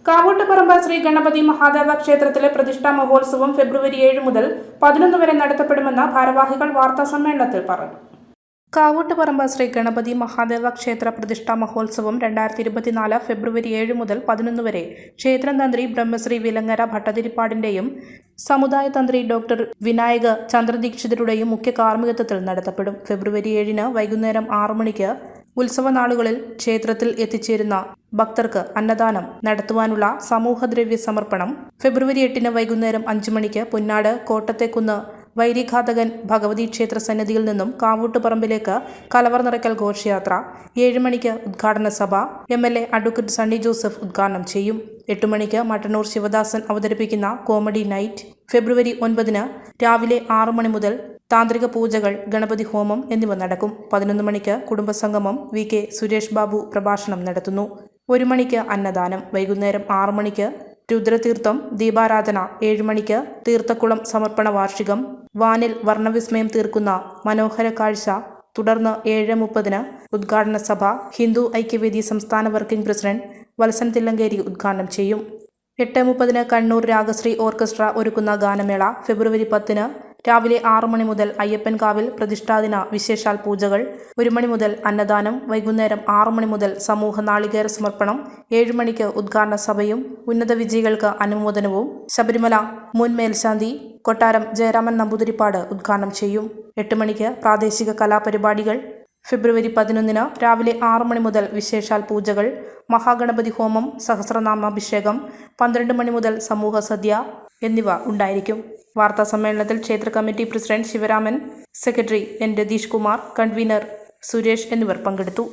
കാവൂട്ടുപറമ്പ് ശ്രീ ഗണപതി മഹാദേവ ക്ഷേത്രത്തിലെ പ്രതിഷ്ഠാ മഹോത്സവം ഫെബ്രുവരി 7 മുതൽ 11 വരെ നടത്തപ്പെടുമെന്ന് ഭാരവാഹികൾ വാർത്താസമ്മേളനത്തിൽ പറഞ്ഞു. കാവൂട്ടുപറമ്പ് ശ്രീ ഗണപതി മഹാദേവ ക്ഷേത്ര പ്രതിഷ്ഠാ മഹോത്സവം 2024 ഫെബ്രുവരി 7 മുതൽ 11 വരെ ക്ഷേത്രം തന്ത്രി ബ്രഹ്മശ്രീ വിലങ്ങര ഭട്ടതിരിപ്പാടിന്റെയും സമുദായ തന്ത്രി ഡോക്ടർ വിനായക ചന്ദ്രദീക്ഷിതരുടെയും മുഖ്യ കാർമ്മികത്വത്തിൽ നടത്തപ്പെടും. ഫെബ്രുവരി 7 വൈകുന്നേരം 6 മണിക്ക് ഉത്സവനാളുകളിൽ ക്ഷേത്രത്തിൽ എത്തിച്ചേരുന്ന ഭക്തർക്ക് അന്നദാനം നടത്തുവാനുള്ള സമൂഹദ്രവ്യ സമർപ്പണം ഫെബ്രുവരി 8 വൈകുന്നേരം 5 മണിക്ക് പുന്നാട് കോട്ടത്തേക്കുന്ന് വൈരിഘാതകൻ ഭഗവതി ക്ഷേത്ര സന്നിധിയിൽ നിന്നും കാവൂട്ടുപറമ്പിലേക്ക് കലവർ നിറയ്ക്കൽ ഘോഷയാത്ര 7 മണിക്ക് ഉദ്ഘാടന സഭ MLA അഡ്വക്കേറ്റ് സണ്ണി ജോസഫ് ഉദ്ഘാടനം ചെയ്യും. 8 മണിക്ക് മട്ടന്നൂർ ശിവദാസൻ അവതരിപ്പിക്കുന്ന കോമഡി നൈറ്റ്. ഫെബ്രുവരി 9 രാവിലെ 6 മണി മുതൽ താന്ത്രിക പൂജകൾ, ഗണപതി ഹോമം എന്നിവ നടക്കും. 11 മണിക്ക് കുടുംബസംഗമം. VK സുരേഷ് ബാബു പ്രഭാഷണം നടത്തുന്നു. 1 മണിക്ക് അന്നദാനം. വൈകുന്നേരം 6 മണിക്ക് രുദ്രതീർത്ഥം ദീപാരാധന. 7 മണിക്ക് തീർത്ഥക്കുളം സമർപ്പണ വാർഷികം. വാനിൽ വർണ്ണവിസ്മയം തീർക്കുന്ന മനോഹര കാഴ്ച. തുടർന്ന് 7:30 ഉദ്ഘാടന സഭ. ഹിന്ദു ഐക്യവേദി സംസ്ഥാന വർക്കിംഗ് പ്രസിഡന്റ് വത്സൻ തില്ലങ്കേരി ഉദ്ഘാടനം ചെയ്യും. 8:30 കണ്ണൂർ രാഗശ്രീ ഓർക്കസ്ട്ര ഒരുക്കുന്ന ഗാനമേള. ഫെബ്രുവരി 10 രാവിലെ 6 മണി മുതൽ അയ്യപ്പൻകാവിൽ പ്രതിഷ്ഠാദിന വിശേഷാൽ പൂജകൾ. 1 മണി മുതൽ അന്നദാനം. വൈകുന്നേരം 6 മണി മുതൽ സമൂഹ നാളികേര സമർപ്പണം. 7 മണിക്ക് ഉദ്ഘാടന സഭയും ഉന്നത വിജയികൾക്ക് അനുമോദനവും. ശബരിമല മുൻ മേൽശാന്തി കൊട്ടാരം ജയരാമൻ നമ്പൂതിരിപ്പാട് ഉദ്ഘാടനം ചെയ്യും. 8 മണിക്ക് പ്രാദേശിക കലാപരിപാടികൾ. ഫെബ്രുവരി 11 രാവിലെ 6 മണി മുതൽ വിശേഷാൽ പൂജകൾ, മഹാഗണപതി ഹോമം, സഹസ്രനാമാഭിഷേകം. 12 മണി മുതൽ സമൂഹ സദ്യ എന്നിവ ഉണ്ടായിരിക്കും. വാർത്താ സമ്മേളനത്തിൽ ക്ഷേത്ര committee president Sivaraman, secretary N Ratheesh Kumar, convener Suresh എന്നിവർ പങ്കെടുത്തു.